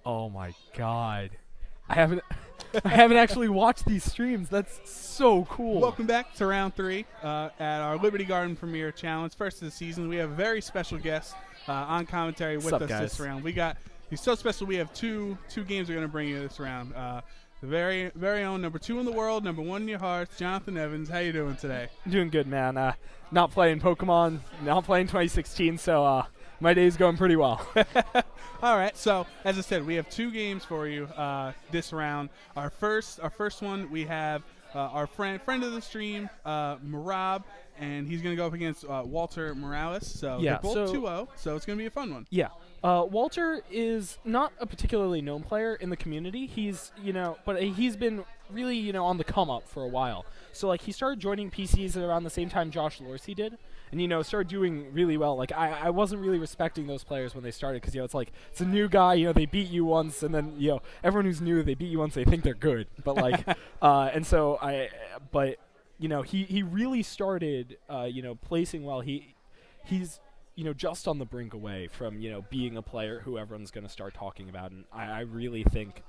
Oh my god. I haven't I haven't actually watched these streams. That's so cool. Welcome back to round 3 at our Liberty Garden Premier Challenge, first of the season. We have a very special guest on commentary with us guys? this round. He's so special. We have two games we're going to bring you this round. The very own number 2 in the world, number 1 in your hearts, Jonathan Evans. How you doing today? Doing good, man. Not playing Pokemon, not playing 2016, so my day's going pretty well. All right. So as I said, we have 2 games for you this round. Our first one, we have our friend of the stream, Mihrab, and he's going to go up against Walter Morales. So Yeah, they're both so- 2-0, so it's going to be a fun one. Yeah. Walter is not a particularly known player in the community. He's, but he's been really, on the come up for a while. So, he started joining PCs at around the same time Josh Lorsey did. And, started doing really well. I wasn't really respecting those players when they started because, it's a new guy. They beat you once, and then, everyone who's new, they beat you once, they think they're good. But, and so he really started, placing well. He's just on the brink away from, being a player who everyone's going to start talking about. And I really think,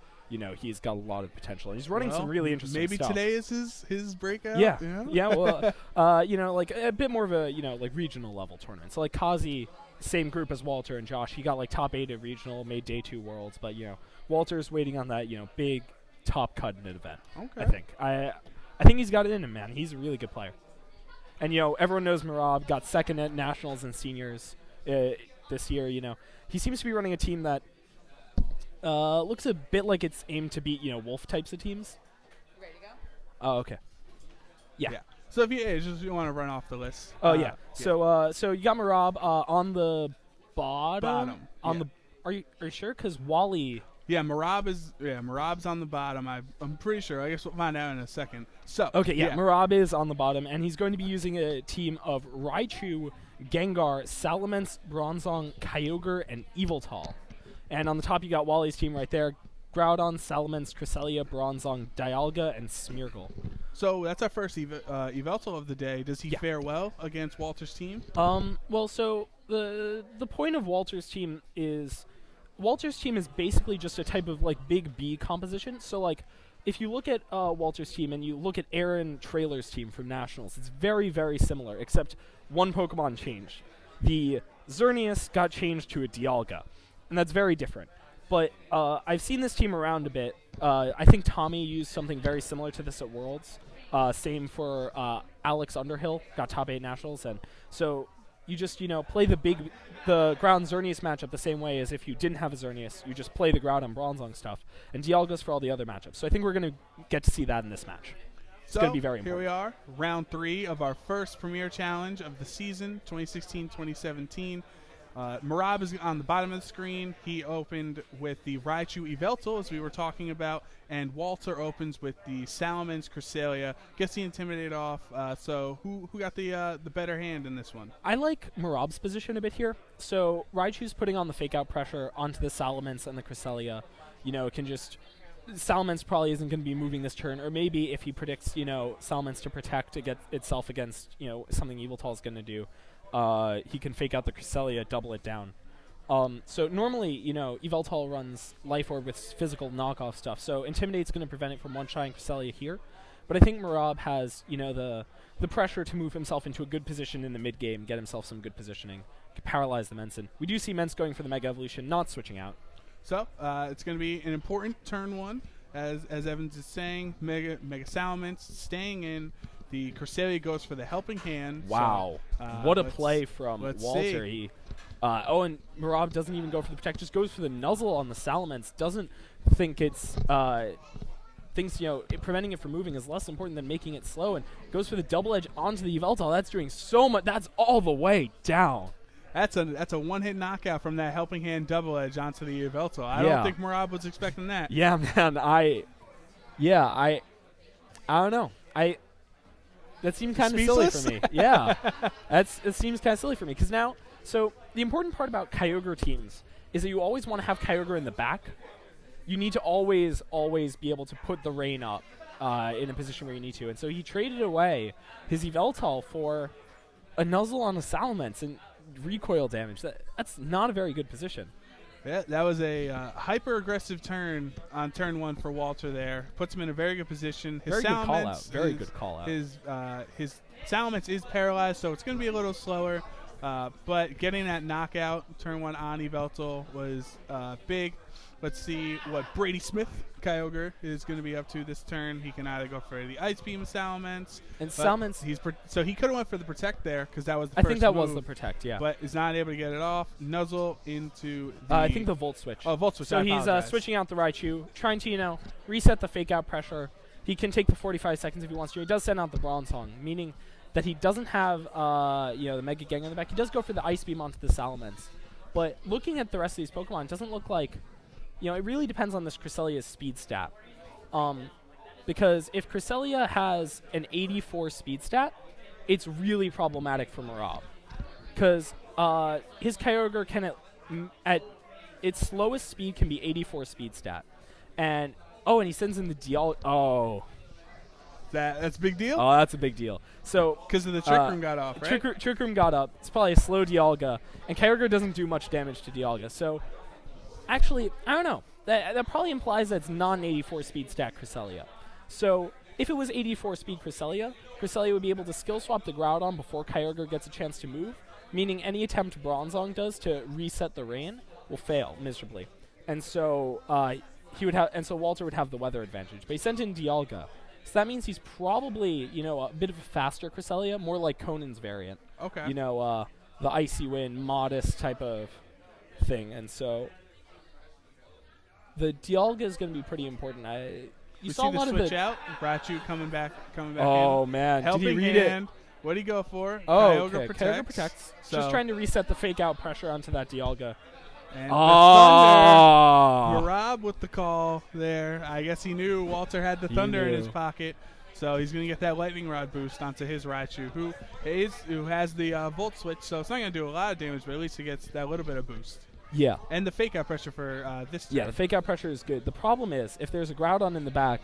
he's got a lot of potential. And he's running some really interesting maybe stuff. Today is his breakout. Yeah. You know? Yeah, well, a bit more of a, regional level tournament. So, Kazi, same group as Walter and Josh. He got, top 8 at regional, made day 2 worlds. But, Walter's waiting on that, big top cut in an event. Okay. I think. I think he's got it in him, man. He's a really good player. And, everyone knows Mihrab got second at Nationals and Seniors this year, He seems to be running a team that looks a bit like it's aimed to beat, Wolf types of teams. Ready to go? Oh, okay. Yeah. So if you want to run off the list. Oh, yeah. So you got Mihrab on the bottom. Are you sure? Because Wally... Yeah, Mihrab's on the bottom. I'm pretty sure. I guess we'll find out in a second. So Okay, yeah, Mihrab is on the bottom, and he's going to be using a team of Raichu, Gengar, Salamence, Bronzong, Kyogre, and Yveltal. And on the top, you got Wally's team right there. Groudon, Salamence, Cresselia, Bronzong, Dialga, and Smeargle. So that's our first Yveltal of the day. Does he fare well against Walter's team? Well, so the point of Walter's team is basically just a type of big B composition. So if you look at Walter's team and you look at Aaron Trailer's team from Nationals, it's very, very similar, except one Pokemon changed. The Xerneas got changed to a Dialga, and that's very different. But I've seen this team around a bit. I think Tommy used something very similar to this at Worlds. Same for Alex Underhill, got top 8 Nationals, and so you just, play the Groudon Xerneas matchup the same way as if you didn't have a Xerneas. You just play the Groudon Bronzong stuff, and Dialga's for all the other matchups. So I think we're going to get to see that in this match. It's going to be very important. Here we are, round 3 of our first Premier Challenge of the season, 2016-2017. Mihrab is on the bottom of the screen. He opened with the Raichu Yveltal, as we were talking about, and Walter opens with the Salamence Cresselia. Gets the Intimidate off. So who got the better hand in this one? I like Mihrab's position a bit here. So Raichu's putting on the fake-out pressure onto the Salamence and the Cresselia. It can just... Salamence probably isn't going to be moving this turn, or maybe if he predicts, Salamence to protect itself against, something Yveltal's going to do, he can fake out the Cresselia, double it down. So normally, Yveltal runs Life Orb with physical knockoff stuff, so Intimidate's going to prevent it from one-shotting Cresselia here. But I think Mihrab has, the pressure to move himself into a good position in the mid-game, get himself some good positioning, paralyze the Mence. We do see Mence going for the Mega Evolution, not switching out. So it's going to be an important turn 1, as Evans is saying. Mega Salamence staying in. The Cresselia goes for the helping hand. Wow. So, what a play from Walter. See. And Mihrab doesn't even go for the protect, just goes for the nuzzle on the Salamence. Doesn't think it's... thinks, preventing it from moving is less important than making it slow, and goes for the double edge onto the Yveltal. That's doing so much. That's all the way down. That's a one-hit knockout from that helping hand double edge onto the Yveltal. I don't think Mihrab was expecting that. Yeah, man. I don't know. That seems kind of silly for me. Yeah. It seems kind of silly for me because now, so the important part about Kyogre teams is that you always want to have Kyogre in the back. You need to always be able to put the rain up in a position where you need to. And so he traded away his Yveltal for a nuzzle on a Salamence and recoil damage. That's not a very good position. Yeah, that was a hyper-aggressive turn on turn 1 for Walter there. Puts him in a very good position. His Very good call out. Salamence Very good call out. His Salamence is paralyzed, so it's going to be a little slower. But getting that knockout turn 1 on Yveltal was big. Let's see what Brady Smith, Kyogre, is going to be up to this turn. He can either go for the Ice Beam Salamence. And Salamence... So he could have went for the Protect there because that was the I first think that move, was the Protect, yeah. but is not able to get it off. Nuzzle into the... I think the Volt Switch. Oh, Volt Switch. So he's switching out the Raichu, trying to, reset the Fake Out pressure. He can take the 45 seconds if he wants to. He does send out the Bronzong, meaning that he doesn't have, the Mega Gengar in the back. He does go for the Ice Beam onto the Salamence. But looking at the rest of these Pokemon, it doesn't look like... it really depends on this Cresselia's speed stat. Because if Cresselia has an 84 speed stat, it's really problematic for Mihrab. Because his Kyogre can, at its slowest speed, can be 84 speed stat. And he sends in the Dialga. Oh. That's a big deal? Oh, that's a big deal. So because of the Trick Room got off, right? Trick Room got up. It's probably a slow Dialga. And Kyogre doesn't do much damage to Dialga. So, actually, I don't know. That probably implies that it's non-84 speed stat Cresselia. So, if it was 84 speed Cresselia would be able to skill swap the Groudon before Kyogre gets a chance to move, meaning any attempt Bronzong does to reset the rain will fail miserably. And so Walter would have the weather advantage. But he sent in Dialga. So that means he's probably, a bit of a faster Cresselia, more like Conan's variant. Okay. The Icy Wind, modest type of thing. And so the Dialga is going to be pretty important. You saw a lot of the switch out. Raichu coming back. Oh in. man, Helping did he read hand. it? What did he go for? Oh, Kyogre protects. Kyogre protects. So Just trying to reset the Fake Out pressure onto that Dialga. And the Thunder. Mihrab with the call there. I guess he knew Walter had the Thunder in his pocket. So he's going to get that Lightning Rod boost onto his Raichu, who has the Volt Switch. So it's not going to do a lot of damage, but at least he gets that little bit of boost. Yeah. And the Fake Out pressure for this turn. Yeah, the Fake Out pressure is good. The problem is, if there's a Groudon in the back,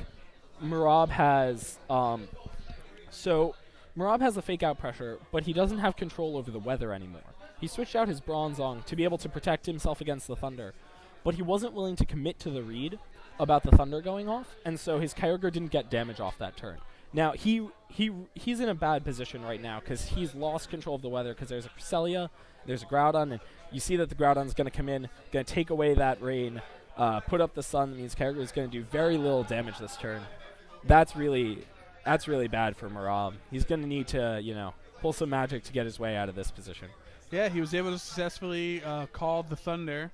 Mihrab has... Mihrab has the Fake Out pressure, but he doesn't have control over the weather anymore. He switched out his Bronzong to be able to protect himself against the Thunder, but he wasn't willing to commit to the read about the Thunder going off, and so his Kyogre didn't get damage off that turn. Now, he's in a bad position right now because he's lost control of the weather because there's a Cresselia, there's a Groudon, and you see that the Groudon's going to come in, going to take away that rain, put up the sun. That means Kyogre is going to do very little damage this turn. That's really bad for Mihrab. He's going to need to, pull some magic to get his way out of this position. Yeah, he was able to successfully call the Thunder,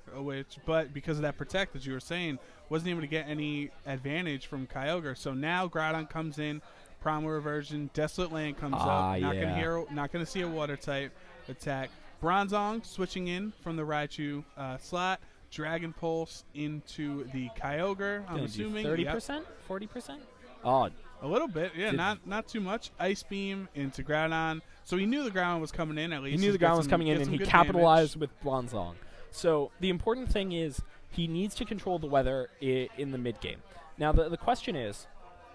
but because of that Protect, as you were saying, wasn't able to get any advantage from Kyogre. So now Groudon comes in, Primal Reversion, Desolate Land comes up. Not going to see a Water type attack. Bronzong switching in from the Raichu slot. Dragon Pulse into the Kyogre. I'm assuming 30%, 40%. Odd. A little bit, yeah, not too much. Ice Beam into Groudon. So he knew the Groudon was coming in at least. He knew the Groudon was coming in, and he capitalized with Bronzong. So the important thing is he needs to control the weather in the mid-game. Now the question is,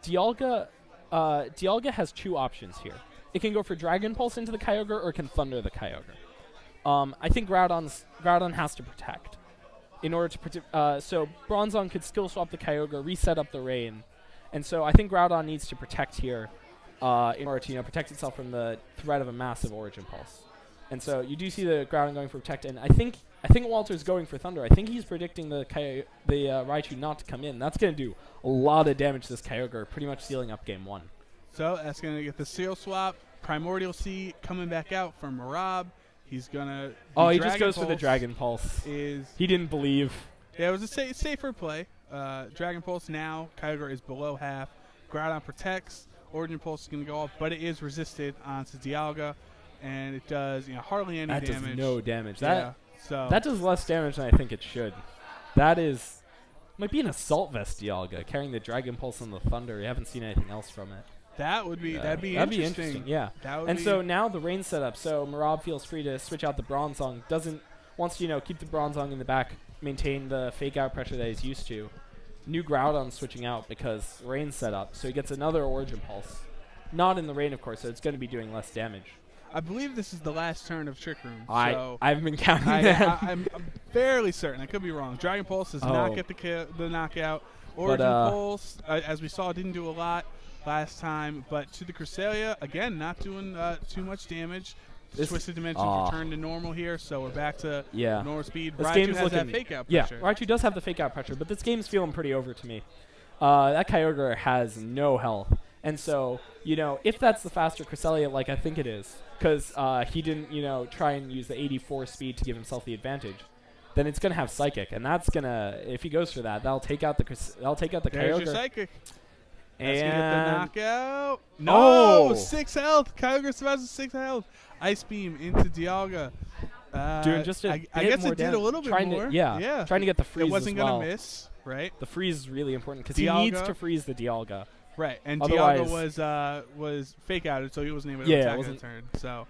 Dialga has two options here. It can go for Dragon Pulse into the Kyogre, or it can Thunder the Kyogre. I think Groudon has to Protect. In order to protect, so Bronzong could skill swap the Kyogre, reset up the rain. And so I think Groudon needs to Protect here in order to protect itself from the threat of a massive Origin Pulse. And so you do see the Groudon going for Protect, and I think Walter's going for Thunder. I think he's predicting the Raichu not to come in. That's going to do a lot of damage to this Kyogre, pretty much sealing up Game 1. So that's going to get the Seal Swap. Primordial Sea coming back out from Mihrab. He's going to... he just goes for the Dragon Pulse. He didn't believe. Yeah, it was a safer play. Dragon Pulse now. Kyogre is below half. Groudon protects. Origin Pulse is going to go off, but it is resisted onto Dialga, and it does hardly any damage. That does no damage. So that does less damage than I think it should. That might be an Assault Vest Dialga carrying the Dragon Pulse and the Thunder. We haven't seen anything else from it. That'd be interesting. Yeah. So now the rain setup. So Mihrab feels free to switch out the Bronzong. Wants to keep the Bronzong in the back, maintain the Fake Out pressure that he's used to. New Groudon switching out because rain set up, so he gets another Origin Pulse. Not in the rain, of course, so it's going to be doing less damage. I believe this is the last turn of Trick Room. I've been counting that. fairly certain. I could be wrong. Dragon Pulse does not get the knockout. Origin Pulse, as we saw, didn't do a lot last time. But to the Cresselia, again, not doing too much damage. Twisted Dimensions return to normal here, so we're back to normal speed. Raichu has that fake out pressure. Yeah, Raichu does have the fake out pressure, but this game's feeling pretty over to me. That Kyogre has no health. And so, if that's the faster Cresselia, like I think it is, because he didn't, try and use the 84 speed to give himself the advantage, then it's gonna have Psychic, and that's gonna, if he goes for that, that'll take out the Kyogre. There's your Psychic. And That's gonna get the knockout. No, 6 health. Kyogre survives with 6 health. Ice Beam into Dialga. Doing just I guess it did a little bit more. Trying to get the freeze. It wasn't as well. gonna miss, right? The freeze is really important because he needs to freeze the Dialga. Right, and Dialga was fake outed, so he wasn't able to attack that turn. So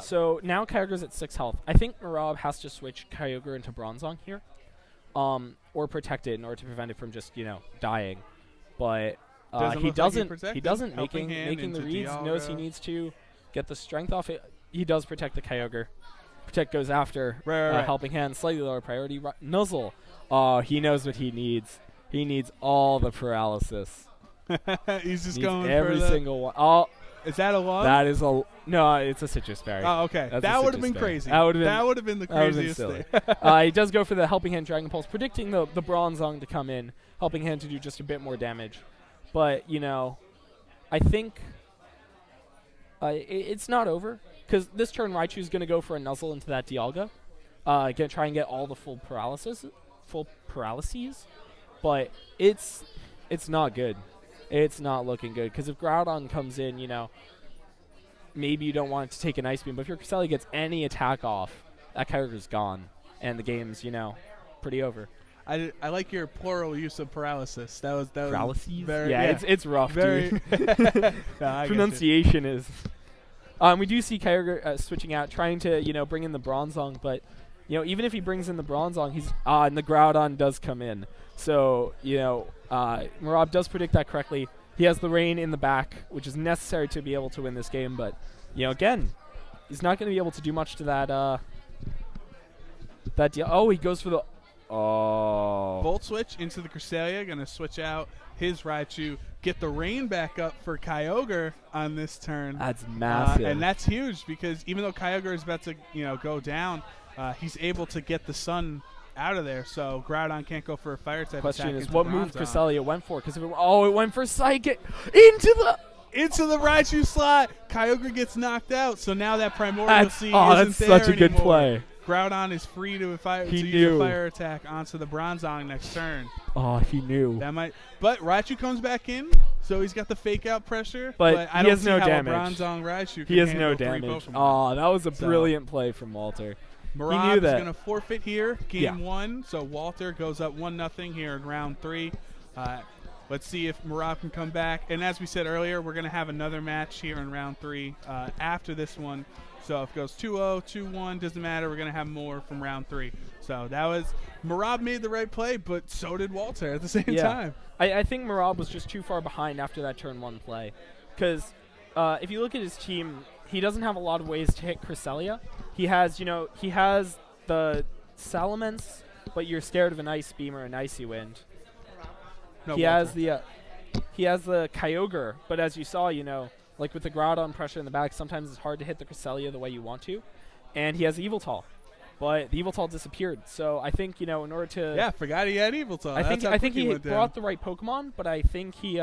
so now Kyogre's at 6 health. I think Mihrab has to switch Kyogre into Bronzong here, or protect it in order to prevent it from just dying. But he doesn't making the reads. Dialga. Knows he needs to get the strength off it. He does protect the Kyogre. Protect goes after Helping Hand, slightly lower priority. Nuzzle. He knows what he needs. He needs all the paralysis. He's just needs going every for single one. Oh, is that a long? That is no. It's a Citrus Berry. Oh, okay. That would have been crazy. That would have been the craziest thing. He does go for the Helping Hand Dragon Pulse, predicting the Bronzong to come in. Helping Hand to do just a bit more damage. But, I think it's not over. Because this turn, Raichu's going to go for a Nuzzle into that Dialga. Try and get all the full paralyses. But it's not good. It's not looking good. Because if Groudon comes in, maybe you don't want it to take an Ice Beam. But if your Cresselia gets any attack off, that Kyogre's gone. And the game's, pretty over. I like your plural use of paralysis. That was paralyses. Very, it's rough, dude. Pronunciation is. We do see Kyogre switching out, trying to bring in the Bronzong, but even if he brings in the Bronzong, he's and the Groudon does come in. So Mihrab does predict that correctly. He has the rain in the back, which is necessary to be able to win this game. But again, he's not going to be able to do much to that. He goes for the. Volt switch into the Cresselia, going to switch out his Raichu, get the rain back up for Kyogre on this turn. That's massive. And that's huge because even though Kyogre is about to go down, he's able to get the sun out of there, so Groudon can't go for a fire type Question attack. Is what move Cresselia went for? Because it went for Psychic into the Raichu slot. Kyogre gets knocked out, so now that Primordial Sea isn't that's there such a good anymore. Play. Groudon is free to use a fire attack onto the Bronzong next turn. Oh, he knew. But Raichu comes back in, so he's got the fake out pressure. But I he don't has see no how damage. A Bronzong Raichu he has no damage. Oh, that was a brilliant play from Walter. Mihrab is going to forfeit here, game 1. So Walter goes up 1-0 here in round 3. Let's see if Mihrab can come back. And as we said earlier, we're going to have another match here in round 3 after this one. So if it goes 2-0, 2-1, doesn't matter. We're going to have more from round 3. So that was Mihrab made the right play, but so did Walter at the same time. I think Mihrab was just too far behind after that turn 1 play. Because if you look at his team, he doesn't have a lot of ways to hit Cresselia. He has the Salamence, but you're scared of an Ice Beam or an Icy Wind. He has the Kyogre, but as you saw, like with the Groudon pressure in the back, sometimes it's hard to hit the Cresselia the way you want to. And he has Yveltal, but the Yveltal disappeared. So I think in order to forgot he had Yveltal. I think he brought the right Pokemon, but I think he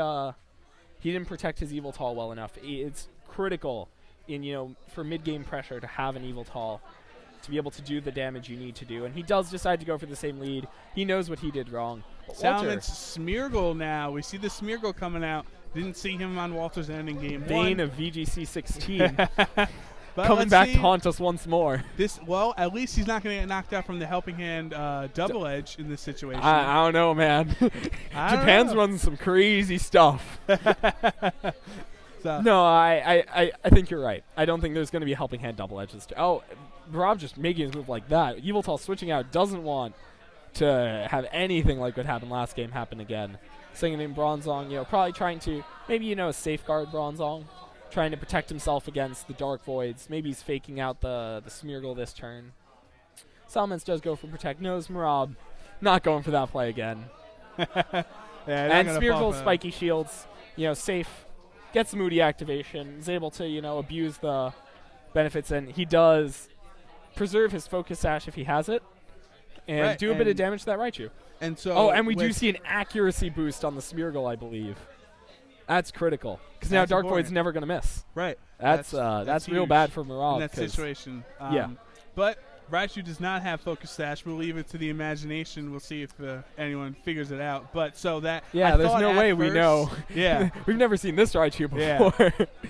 didn't protect his Yveltal well enough. It's critical in for mid game pressure to have an Yveltal to be able to do the damage you need to do. And he does decide to go for the same lead. He knows what he did wrong. Salamence Smeargle now. We see the Smeargle coming out. Didn't see him on Walter's end in game 1. Bane of VGC 16. Coming back to haunt us once more. At least he's not going to get knocked out from the Helping Hand double edge in this situation. I don't know, man. Japan's running some crazy stuff. No, I think you're right. I don't think there's going to be a Helping Hand double edge. Rob just making his move like that. Yveltal switching out doesn't want to have anything like what happened last game happen again. Singing in Bronzong, probably trying to maybe safeguard Bronzong, trying to protect himself against the Dark Voids. Maybe he's faking out the Smeargle this turn. Salamence does go for Protect. Knows Mihrab not going for that play again. Yeah, And Smeargle spiky shields, safe, gets the Moody activation, is able to, abuse the benefits, and he does preserve his Focus Sash if he has it, and do a bit of damage to that Raichu. And so, and we do see an accuracy boost on the Smeargle, I believe. That's critical, because now Dark Void's never going to miss. Right. That's real huge bad for Mihrab. in that situation. Yeah. But Raichu does not have Focus Sash. We'll leave it to the imagination. We'll see if anyone figures it out. But so that there's no way we know. Yeah, we've never seen this Raichu before. Yeah.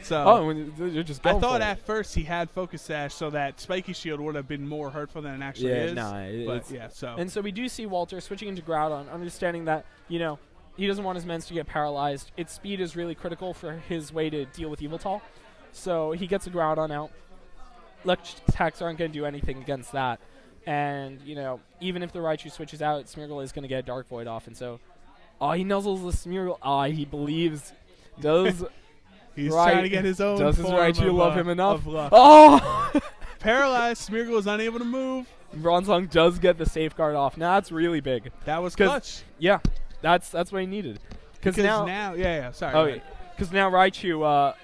So you're just going I thought for at first he had Focus Sash, so that Spiky Shield would have been more hurtful than it actually is. And so we do see Walter switching into Groudon, understanding that he doesn't want his Mens to get paralyzed. Its speed is really critical for his way to deal with Yveltal. So he gets a Groudon out. Electric attacks aren't going to do anything against that. And, even if the Raichu switches out, Smeargle is going to get Dark Void off. And so, he nuzzles the Smeargle. He believes. He's trying to get his own Does his Raichu love him enough? Paralyzed. Smeargle is unable to move. Bronzong does get the safeguard off. Now that's really big. That was clutch. Yeah, that's what he needed. Because now sorry. Because now Raichu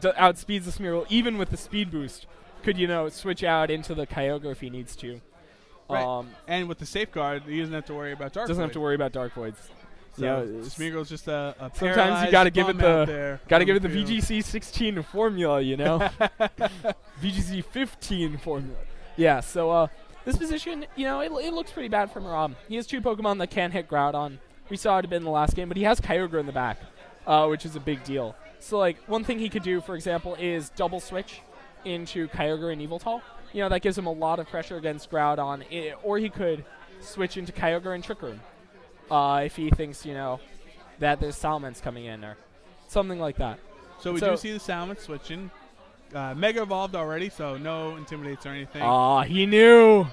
outspeeds the Smeargle, even with the speed boost. Could switch out into the Kyogre if he needs to. Right. And with the safeguard, he doesn't have to worry about Dark Void. Doesn't have to worry about Dark Voids. So Smeargle's just a sometimes you gotta give it the the VGC 16 formula, VGC 15 formula. Yeah. So this position, it looks pretty bad for Mihrab. He has 2 Pokemon that can hit Groudon. We saw it a bit in the last game, but he has Kyogre in the back, which is a big deal. So one thing he could do, for example, is double switch into Kyogre and Yveltal. That gives him a lot of pressure against Groudon. Or he could switch into Kyogre and Trick Room if he thinks, that there's Salamence coming in or something like that. So we do see the Salamence switching. Mega Evolved already, so no Intimidates or anything. He knew.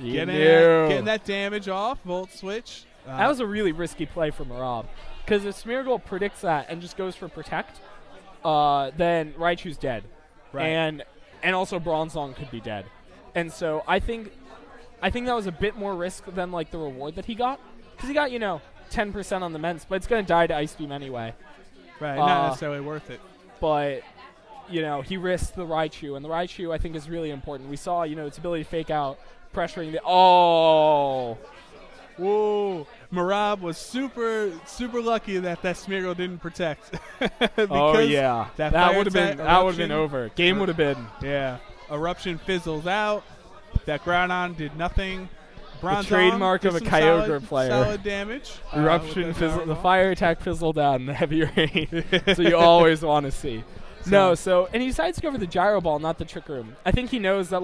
Getting that damage off. Volt switch. That was a really risky play for Mihrab. Because if Smeargle predicts that and just goes for Protect, then Raichu's dead. Right. And also Bronzong could be dead. And so I think that was a bit more risk than the reward that he got. Because he got, 10% on the Mens, but it's going to die to Ice Beam anyway. Right, not necessarily worth it. But, he risked the Raichu, and the Raichu I think is really important. We saw, its ability to fake out, pressuring the... Whoa. Mihrab was super, super lucky that Smeargle didn't protect. That would have been over. Game would have been. Yeah. Eruption fizzles out. That Groudon did nothing. Bronzong, the trademark of a Kyogre player. Solid damage. Eruption fizzle. The fire attack fizzled out in the heavy rain. So you always want to see. And he decides to go for the Gyro Ball, not the Trick Room. I think he knows that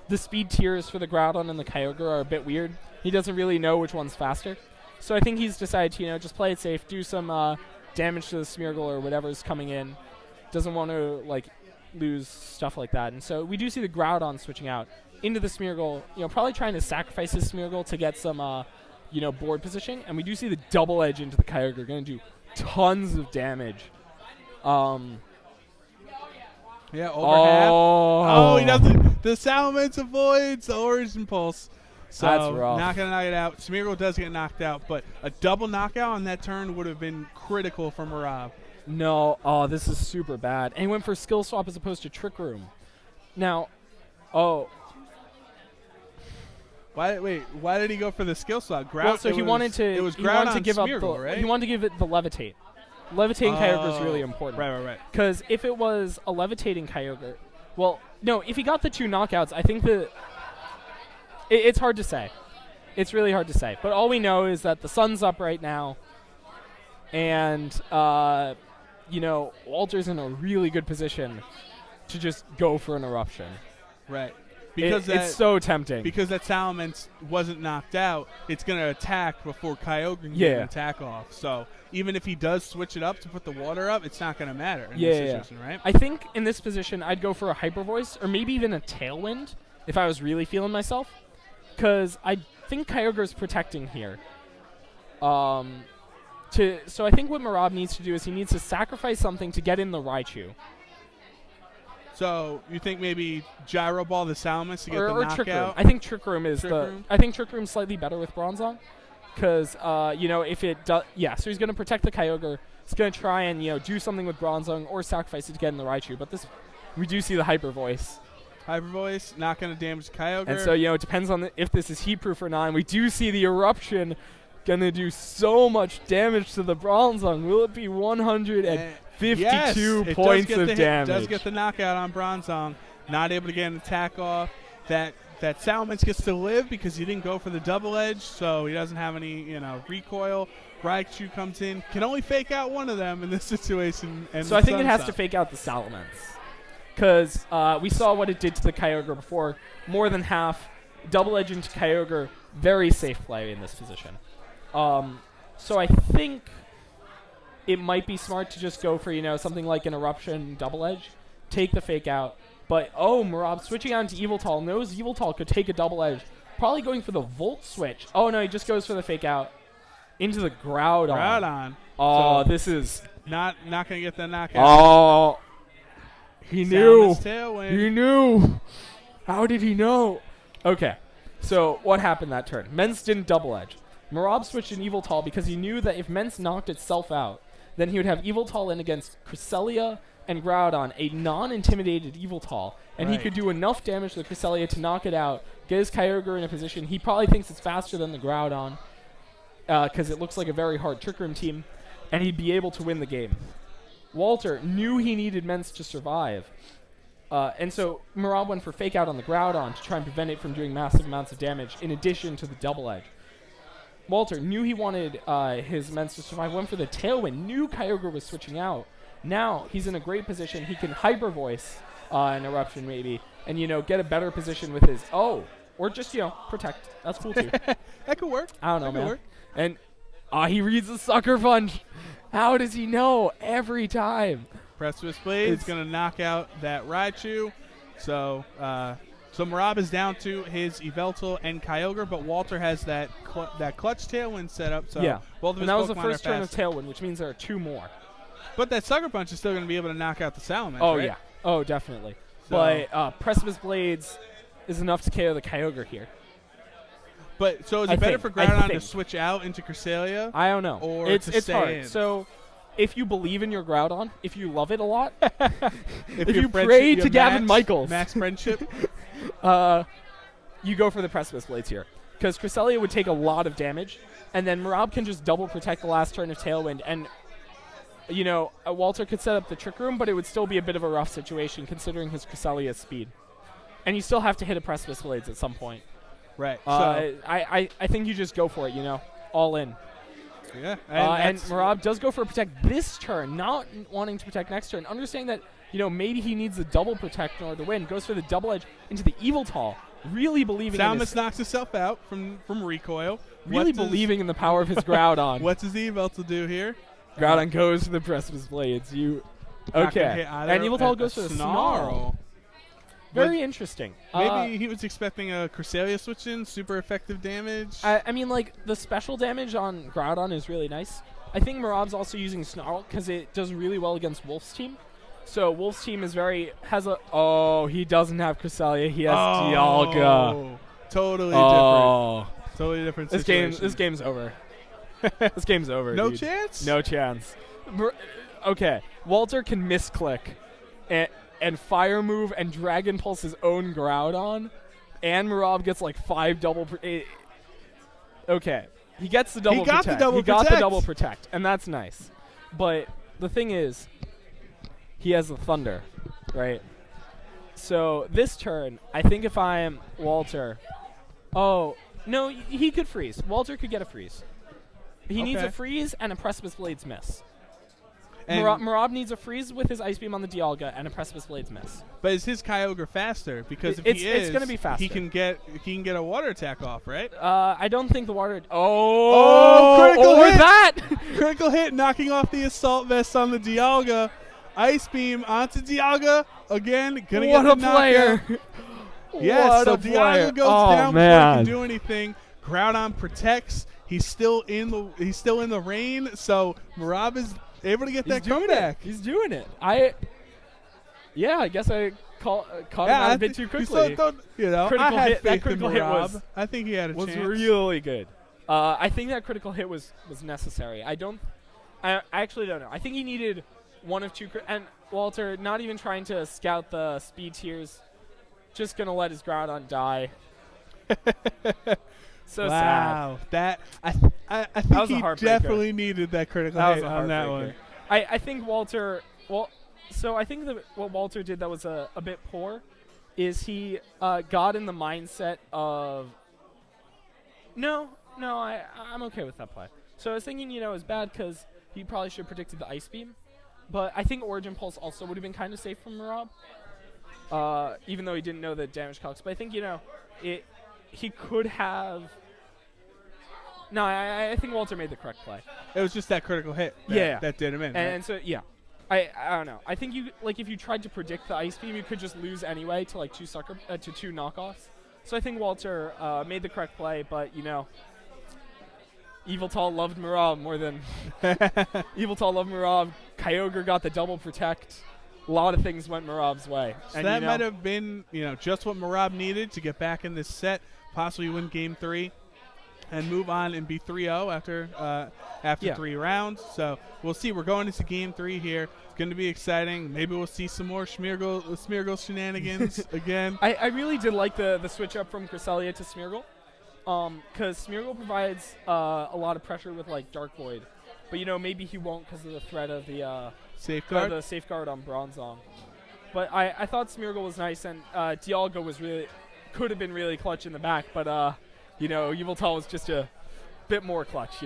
the speed tiers for the Groudon and the Kyogre are a bit weird. He doesn't really know which one's faster. So I think he's decided to, just play it safe, do some damage to the Smeargle or whatever's coming in. Doesn't want to, lose stuff like that. And so we do see the Groudon switching out into the Smeargle, probably trying to sacrifice his Smeargle to get some, board positioning. And we do see the double edge into the Kyogre, going to do tons of damage. Over half. He doesn't. The Salamence avoids the Origin Pulse. So that's rough. Not going to knock it out. Smeargle does get knocked out, but a double knockout on that turn would have been critical for Mihrab. No. This is super bad. And he went for Skill Swap as opposed to Trick Room. Now, Why did he go for the Skill Swap? He wanted to give up Smeargle, right? He wanted to give it the Levitate. Levitating Kyogre is really important. Right. Because if it was a levitating Kyogre, if he got the 2 knockouts, I think it's hard to say. It's really hard to say. But all we know is that the sun's up right now, and Walter's in a really good position to just go for an eruption. Right. Because it's so tempting. Because that Salamence wasn't knocked out, it's going to attack before Kyogre can get an attack off. So even if he does switch it up to put the water up, it's not going to matter in this situation, right? I think in this position, I'd go for a Hyper Voice or maybe even a Tailwind if I was really feeling myself. Because I think Kyogre's protecting here. So I think what Mihrab needs to do is he needs to sacrifice something to get in the Raichu. So you think maybe Gyro Ball the Salamence to get the knockout? Trick Room. I think Trick Room is Room? I think Trick Room's slightly better with Bronzong, because if it does, so he's gonna protect the Kyogre. He's gonna try and do something with Bronzong or sacrifice it to get in the Raichu. But we do see the Hyper Voice. Hyper Voice not gonna damage the Kyogre. And so it depends on if this is heat proof or not. And we do see the Eruption gonna do so much damage to the Bronzong. Will it be 152 points of damage? It does get the knockout on Bronzong. Not able to get an attack off. That Salamence gets to live because he didn't go for the double edge, so he doesn't have any recoil. Raichu comes in, can only fake out one of them in this situation. And so I think it has to fake out the Salamence, because we saw what it did to the Kyogre before. More than half double edge into Kyogre, very safe play in this position. So I think it might be smart to just go for something like an Eruption double edge, take the fake out. But Mihrab switching out into Yveltal, knows Yveltal could take a double edge, probably going for the Volt switch. Oh no, he just goes for the fake out into the Groudon. Oh, so this is not gonna get the knockout. Oh, he knew. He knew. How did he know? Okay, so what happened that turn? Mence didn't double edge. Mihrab switched in Yveltal because he knew that if Mence knocked itself out, then he would have Yveltal in against Cresselia and Groudon, a non-intimidated Yveltal, and he could do enough damage to the Cresselia to knock it out, get his Kyogre in a position. He probably thinks it's faster than the Groudon, because it looks like a very hard Trick Room team, and he'd be able to win the game. Walter knew he needed Mence to survive, and so Mihrab went for fake out on the Groudon to try and prevent it from doing massive amounts of damage in addition to the double edge. Walter knew he wanted his Mence to survive, went for the Tailwind, knew Kyogre was switching out. Now he's in a great position. He can Hyper Voice an Eruption maybe, and get a better position with his or just protect. That's cool too. That could work. I don't know, man. And he reads the Sucker Punch. How does he know every time? Precipice Blade is going to knock out that Raichu. So Mihrab is down to his Yveltal and Kyogre, but Walter has that clutch Tailwind set up. So both of his and that was Pokemon the first turn of faster. Tailwind, which means there are two more. But that Sucker Punch is still going to be able to knock out the Salamence, Oh, right? yeah. Oh, definitely. So but Precipice Blades is enough to KO the Kyogre here. But so is it better for Groudon to switch out into Cresselia? I don't know. Or it's stay hard. in? So if you believe in your Groudon, if you love it a lot, if you pray to Gavin Michaels, max friendship, you go for the Precipice Blades here. Because Cresselia would take a lot of damage, and then Mihrab can just double protect the last turn of Tailwind, and Walter could set up the Trick Room, but it would still be a bit of a rough situation considering his Cresselia's speed. And you still have to hit a Precipice Blades at some point. Right. I think you just go for it, all in. Yeah. And Mihrab does go for a protect this turn, not wanting to protect next turn. Understanding that, maybe he needs a double protect in order to win. Goes for the double edge into the Yveltal. Really believing in his... Salamence knocks himself out from recoil. Really believing in the power of his Groudon. What's his Yveltal do here? Groudon goes for the Precipice Blades. Okay. And Yveltal goes for the Snarl. Very interesting. Maybe he was expecting a Cresselia switch in, super effective damage. I mean, the special damage on Groudon is really nice. I think Mihrab's also using Snarl because it does really well against Wolf's team. So Wolf's team is he doesn't have Cresselia. He has Dialga. Totally different. Totally different situation. This game's over. This game's over. No dude. chance? No chance. Okay, Walter can misclick and Fire Move and Dragon Pulse his own Groudon, and Mihrab gets like 5 double... okay, he gets the double protect. He got the double protect, and that's nice. But the thing is, he has the Thunder, right? So this turn, I think if I am Walter... Oh, no, he could freeze. Walter could get a freeze. He needs a freeze and a Precipice Blades miss. Mihrab needs a freeze with his Ice Beam on the Dialga and a Precipice Blades miss. But is his Kyogre faster? Because it's going to be faster. He can get a water attack off, right? I don't think the water... critical hit! That! Critical hit, knocking off the Assault Vest on the Dialga. Ice Beam onto Dialga. Again, going to get the knockout. Yes, so Dialga goes down before he can do anything. Groudon protects. He's still in the rain, so Mihrab is able to get that comeback. He's doing it. I guess I caught him out a bit too quickly. I had that faith critical in hit Mihrab. I think he had a was chance. really good. I think that critical hit was necessary. I actually don't know. I think he needed one of two. And Walter, not even trying to scout the speed tiers, just going to let his Groudon die. So wow. sad. I think he definitely needed that critical hit on that one. I think Walter, I think that what Walter did that was a bit poor is he got in the mindset of, no, I'm okay with that play. So I was thinking, it was bad because he probably should have predicted the Ice Beam. But I think Origin Pulse also would have been kind of safe from Mihrab, even though he didn't know the damage calcs. But I think, he could have... No, I think Walter made the correct play. It was just that critical hit that did him in. And so, yeah. I don't know. I think if you tried to predict the Ice Beam, you could just lose anyway to like two knockoffs. So I think Walter made the correct play, but Yveltal loved Mihrab more than Yveltal loved Mihrab. Kyogre got the double protect. A lot of things went Mirab's way. So that might have been just what Mihrab needed to get back in this set, possibly win Game 3. And move on and be 3-0 after 3 rounds. So we'll see. We're going into Game 3 here. It's going to be exciting. Maybe we'll see some more Smeargle shenanigans again. I really did like the switch up from Cresselia to Smeargle, because Smeargle provides a lot of pressure with like Dark Void, but maybe he won't because of the threat of the safeguard on Bronzong. But I thought Smeargle was nice, and Dialga could have been really clutch in the back, but. Yveltal was just a bit more clutch,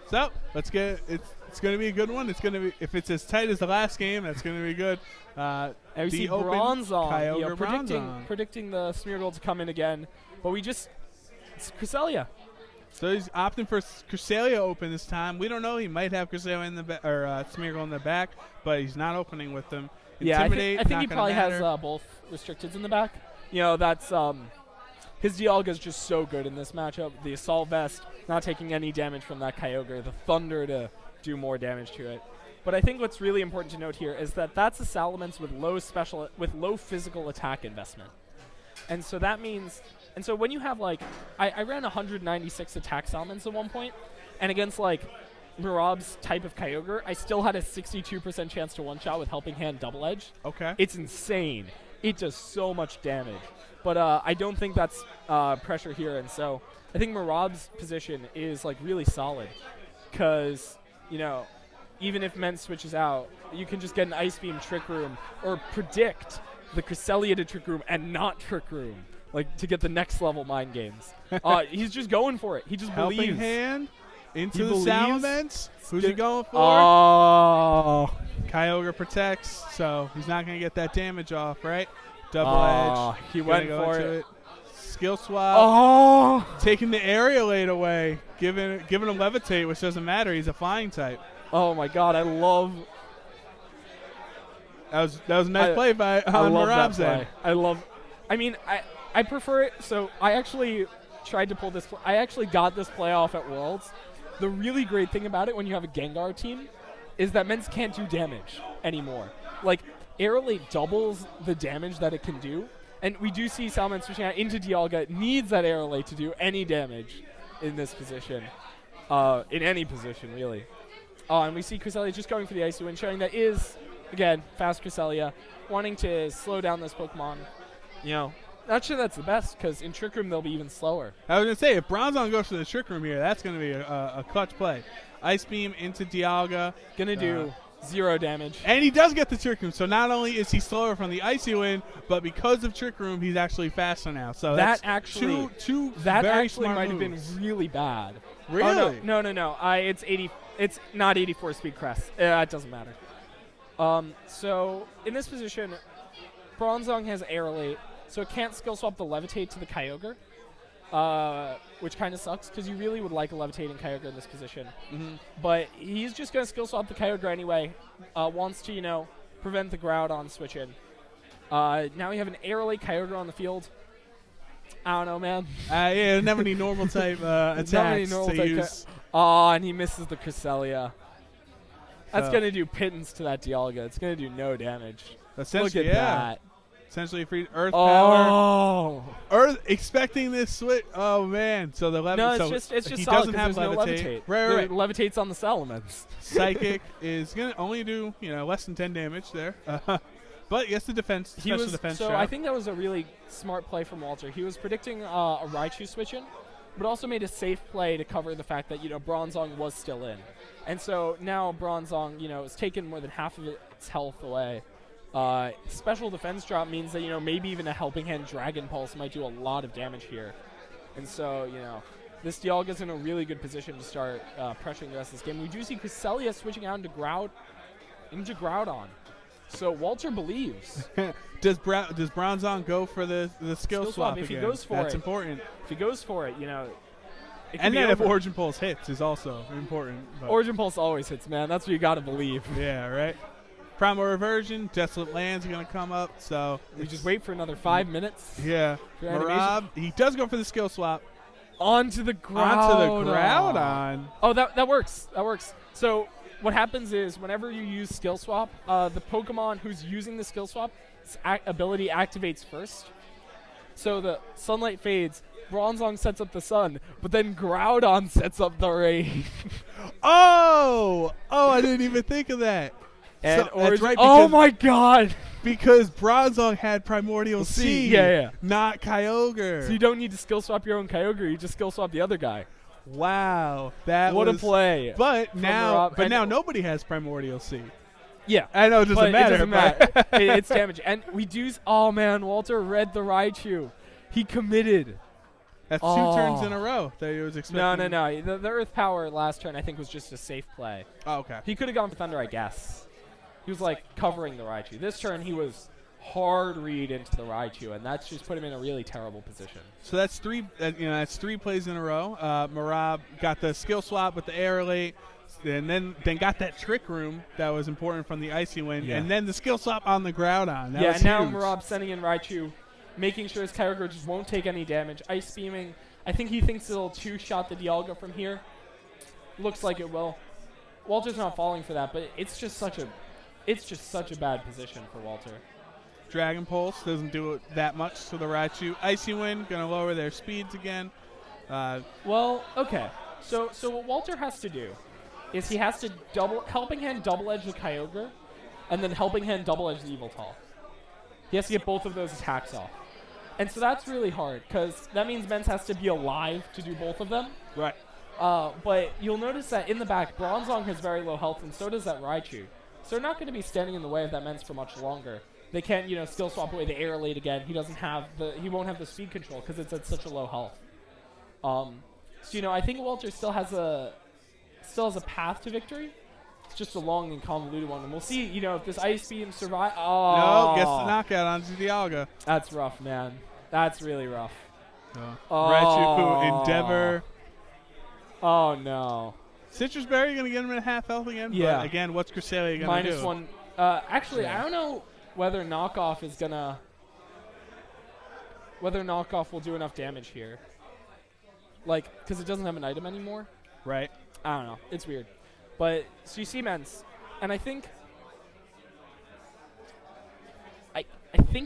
So let's get it's going to be a good one. It's going to be, if it's as tight as the last game, that's going to be good. And we see Bronzong, Kyogre predicting the Smeargle to come in again, but it's Cresselia. So he's opting for Cresselia open this time. We don't know. He might have Cresselia in the Smeargle in the back, but he's not opening with them. Intimidate, I think he probably has both restricteds in the back. That's his Dialga is just so good in this matchup. The Assault Vest, not taking any damage from that Kyogre. The Thunder to do more damage to it. But I think what's really important to note here is that that's a Salamence with low physical attack investment. And so that means... And so when you have, I ran 196 attack Salamence at one point, and against, Mihrab's type of Kyogre, I still had a 62% chance to one-shot with Helping Hand Double Edge. Okay. It's insane. It does so much damage. But I don't think that's pressure here, and so I think Mihrab's position is really solid, because even if Men switches out, you can just get an Ice Beam Trick Room or predict the Cresselia to Trick Room and not Trick Room, to get the next level mind games. He's just going for it. He just believes. Helping Hand into the Salamence. Who's he going for? Oh, Kyogre protects, so he's not going to get that damage off, right? Double edge. He went for it. Skill swap. Oh! Taking the aerial aid away. Giving him levitate, which doesn't matter. He's a flying type. Oh my god, I love... That was a nice play by Mihrab's end. I prefer it. So I actually tried to pull this... I actually got this play off at Worlds. The really great thing about it when you have a Gengar team is that Mens can't do damage anymore. Aerolate doubles the damage that it can do, and we do see Salamence switching out into Dialga. It needs that Aerolate to do any damage in this position, in any position, really. And we see Cresselia just going for the Icy Wind, showing that is, again, fast Cresselia, wanting to slow down this Pokemon. Not sure that's the best, because in Trick Room they'll be even slower. I was going to say, if Bronzong goes to the Trick Room here, that's going to be a clutch play. Ice Beam into Dialga. Going to do... 0 damage. And he does get the Trick Room, so not only is he slower from the Icy Wind, but because of Trick Room, he's actually faster now. So that that's actually two that very actually smart might have moves. been really bad. Really? Oh, no. It's 80. It's not 84 speed Crest. It doesn't matter. So in this position, Bronzong has Aerolate, so it can't skill swap the Levitate to the Kyogre. Which kind of sucks, because you really would like a Levitating Kyogre in this position. Mm-hmm. But he's just going to skill swap the Kyogre anyway. Wants to, prevent the Groudon switch in. Now we have an Aerolate Kyogre on the field. I don't know, man. Yeah, never any normal type attacks to use. And he misses the Cresselia. That's going to do pittance to that Dialga. It's going to do no damage. Essentially, Look at that. Essentially free Earth Power. Oh. Earth expecting this switch. Oh man. So the No, it's just he solid doesn't have 'cause there's no levitate. levitate. Right. Levitate's on the Salamence. Psychic is gonna only do less than 10 damage there. But yes, the defense, special defense. So trap. I think that was a really smart play from Walter. He was predicting a Raichu switch in, but also made a safe play to cover the fact that Bronzong was still in, and so now Bronzong has taken more than half of its health away. Special defense drop means that maybe even a Helping Hand Dragon Pulse might do a lot of damage here, and so this Dialga's in a really good position to start pressuring the rest of this game. We do see Cresselia switching out into Groudon. So Walter believes. Does Bronzong go for the skill swap if again? he goes for That's it. important. If he goes for it, it can And be then if over. Origin Pulse hits is also important. But Origin Pulse always hits, man. That's what you gotta believe. yeah, right. Primal Reversion, Desolate Land's going to come up. So We just wait for another 5 minutes. yeah. For animation. Mihrab, he does go for the skill swap. Onto the Groudon. Onto the Groudon. Oh, that works. That works. So what happens is whenever you use skill swap, the Pokemon who's using the skill swap ability activates first. So the sunlight fades, Bronzong sets up the sun, but then Groudon sets up the rain. Oh, I didn't even think of that. And that's right. Oh my God! Because Bronzong had Primordial Seed, yeah. not Kyogre. So you don't need to skill swap your own Kyogre, you just skill swap the other guy. Wow, that What was a play! But now, Mihrab. now nobody has Primordial Seed. Yeah, I know it doesn't but matter. It doesn't matter. It's damage, and we do. Oh man, Walter read the Raichu. He committed. That's 2 turns in a row that he was expecting. No. The Earth Power last turn I think was just a safe play. Oh, okay. He could have gone for Thunder, I guess. He was like covering the Raichu. This turn he was hard read into the Raichu, and that's just put him in a really terrible position. So that's 3. That's 3 plays in a row. Mihrab got the skill swap with the air late, and then got that Trick Room that was important from the Icy Wind, and then the skill swap on the Groudon. That was and now huge. Mihrab sending in Raichu, making sure his Kyogre just won't take any damage. Ice Beaming. I think he thinks it'll 2-shot the Dialga from here. Looks like it will. Walter's not falling for that, but it's just such a bad position for Walter. Dragon Pulse doesn't do it that much to the Raichu. Icy Wind going to lower their speeds again. Well, okay. So what Walter has to do is he has to Helping Hand double edge the Kyogre, and then Helping Hand double edge the Yveltal. He has to get both of those attacks off. And so that's really hard, because that means Mence has to be alive to do both of them. Right. But you'll notice that in the back, Bronzong has very low health, and so does that Raichu. So they're not going to be standing in the way of that Mence for much longer. They can't, skill swap away the air late again. He won't have the speed control because it's at such a low health. So I think Walter still has a path to victory. It's just a long and convoluted one, and we'll see. If this Ice Beam survives. Oh, no, gets the knockout onto Dialga. That's rough, man. That's really rough. Raichu, Endeavor. Oh no. Citrus Berry going to get him at half health again. Yeah. But again, what's Cresselia going to do? -1. Actually, I don't know whether Knockoff is gonna. Whether Knockoff will do enough damage here. Because it doesn't have an item anymore. Right. I don't know. It's weird. But, so you see Mence. And I think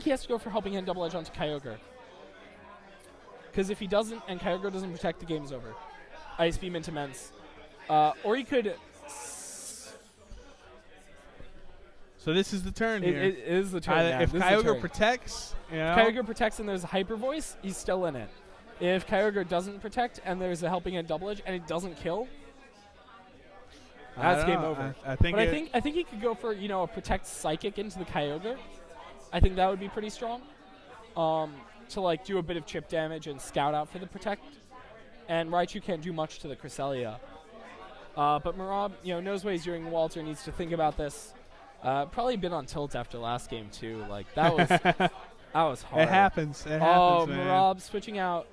he has to go for Helping Hand double edge onto Kyogre. Because if he doesn't, and Kyogre doesn't protect, the game's over. Ice Beam into Mence. Or he could... So this is the turn here. It is the turn. If Kyogre protects, If Kyogre protects and there's a Hyper Voice, he's still in it. If Kyogre doesn't protect and there's a Helping Hand double edge and it doesn't kill, that's game over. I think he could go for a protect Psychic into the Kyogre. I think that would be pretty strong. To do a bit of chip damage and scout out for the protect. And Raichu can't do much to the Cresselia. But Mihrab, knows what he's doing. Walter needs to think about this. Probably been on tilt after last game too. That was hard. It happens. It Oh, happens, man. Mihrab switching out.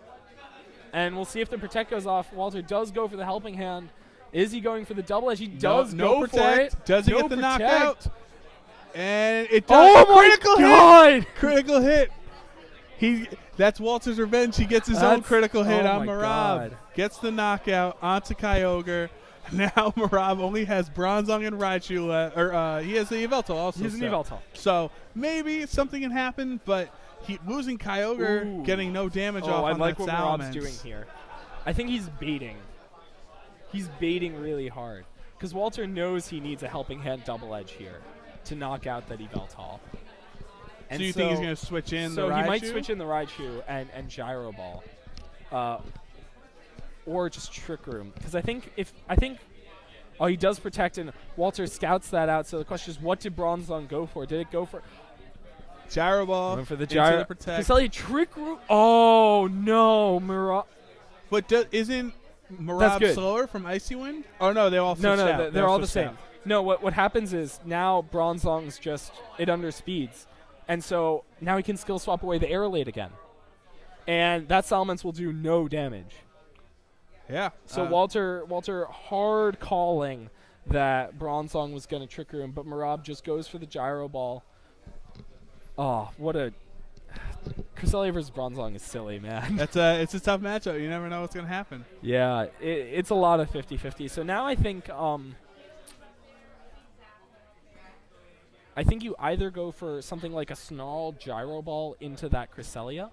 And we'll see if the protect goes off. Walter does go for the Helping Hand. Is he going for the double edge? He does go protect. for it. Does he no get the protect. knockout? And it does. Oh my God! Critical hit. That's Walter's revenge. He gets his own critical hit on my Mihrab. God. Gets the knockout onto Kyogre. Now Mihrab only has Bronzong and Raichu, he has the Yveltal also. He's an Yveltal. So maybe something can happen, but losing Kyogre, getting no damage off I on like that what Salamence. Mihrab's doing here. I think he's baiting. He's baiting really hard. Because Walter knows he needs a helping hand double edge here to knock out that Yveltal. So you think he's going to switch in the Raichu? So he might switch in the Raichu and Gyro Ball. Or just Trick Room. Because I think he does protect, and Walter scouts that out. So the question is, what did Bronzong go for? Did it go for Gyro Ball? Went for the Gyro. Protect. Cresselia Trick Room. Oh no, Mihrab. But isn't Mihrab slower from Icy Wind? Oh no, they all switched out. No, they're all the same. No, what happens is now Bronzong's it underspeeds, and so now he can skill swap away the Aerolate again, and that Salamence will do no damage. Yeah. So Walter hard calling that Bronzong was going to Trick Room, but Mihrab just goes for the Gyro Ball. Oh, what a Cresselia versus Bronzong is silly, man. It's a tough matchup. You never know what's going to happen. Yeah, it's a lot of 50-50. So now I think you either go for something like a Snarl Gyro Ball into that Cresselia,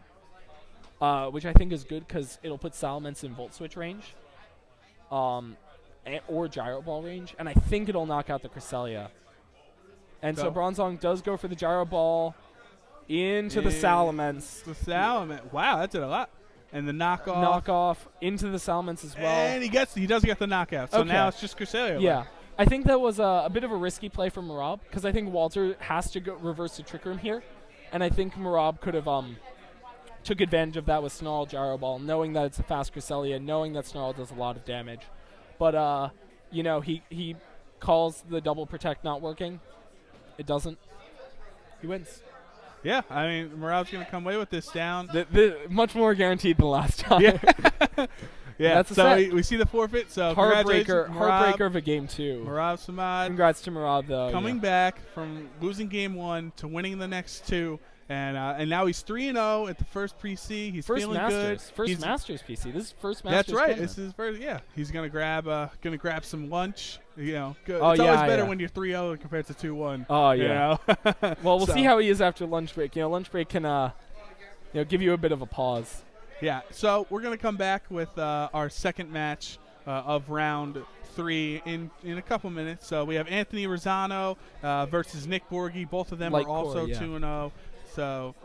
which I think is good because it'll put Salamence in Volt Switch range, or Gyro Ball range, and I think it'll knock out the Cresselia. And so Bronzong does go for the Gyro Ball into the Salamence. The Salamence. Wow, that did a lot. And the knockoff into the Salamence as well. And he does get the knockout. So now it's just Cresselia. Yeah. I think that was a bit of a risky play from Mihrab because I think Walter has to go reverse the Trick Room here. And I think Mihrab could have took advantage of that with Snarl Gyro Ball, knowing that it's a fast Cresselia, knowing that Snarl does a lot of damage. But, he calls the double protect not working. It doesn't. He wins. Yeah, I mean, Mihrab's going to come away with this down. Much more guaranteed than last time. Yeah. Yeah, that's a set. We see the forfeit. So heartbreaker of a game 2. Mihrab Samad. Congrats to Mihrab, though. Coming back from losing game 1 to winning the next 2. And now he's 3-0 at the first PC. He's feeling good. First Masters PC. This is first Masters. That's right. Tournament. This is first. Yeah, he's gonna grab some lunch. Good. It's always better when you're 3-0 compared to 2-1. Oh yeah. Well, we'll see how he is after lunch break. Lunch break can give you a bit of a pause. Yeah. So we're gonna come back with our second match of round 3 in a couple minutes. So we have Anthony Rosano versus Nick Borghi. Both of them are also 2-0. So,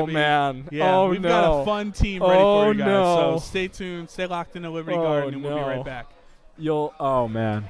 man. Yeah, we've got a fun team ready for you guys. No. So stay tuned, stay locked in the Liberty Garden, and we'll be right back. Man.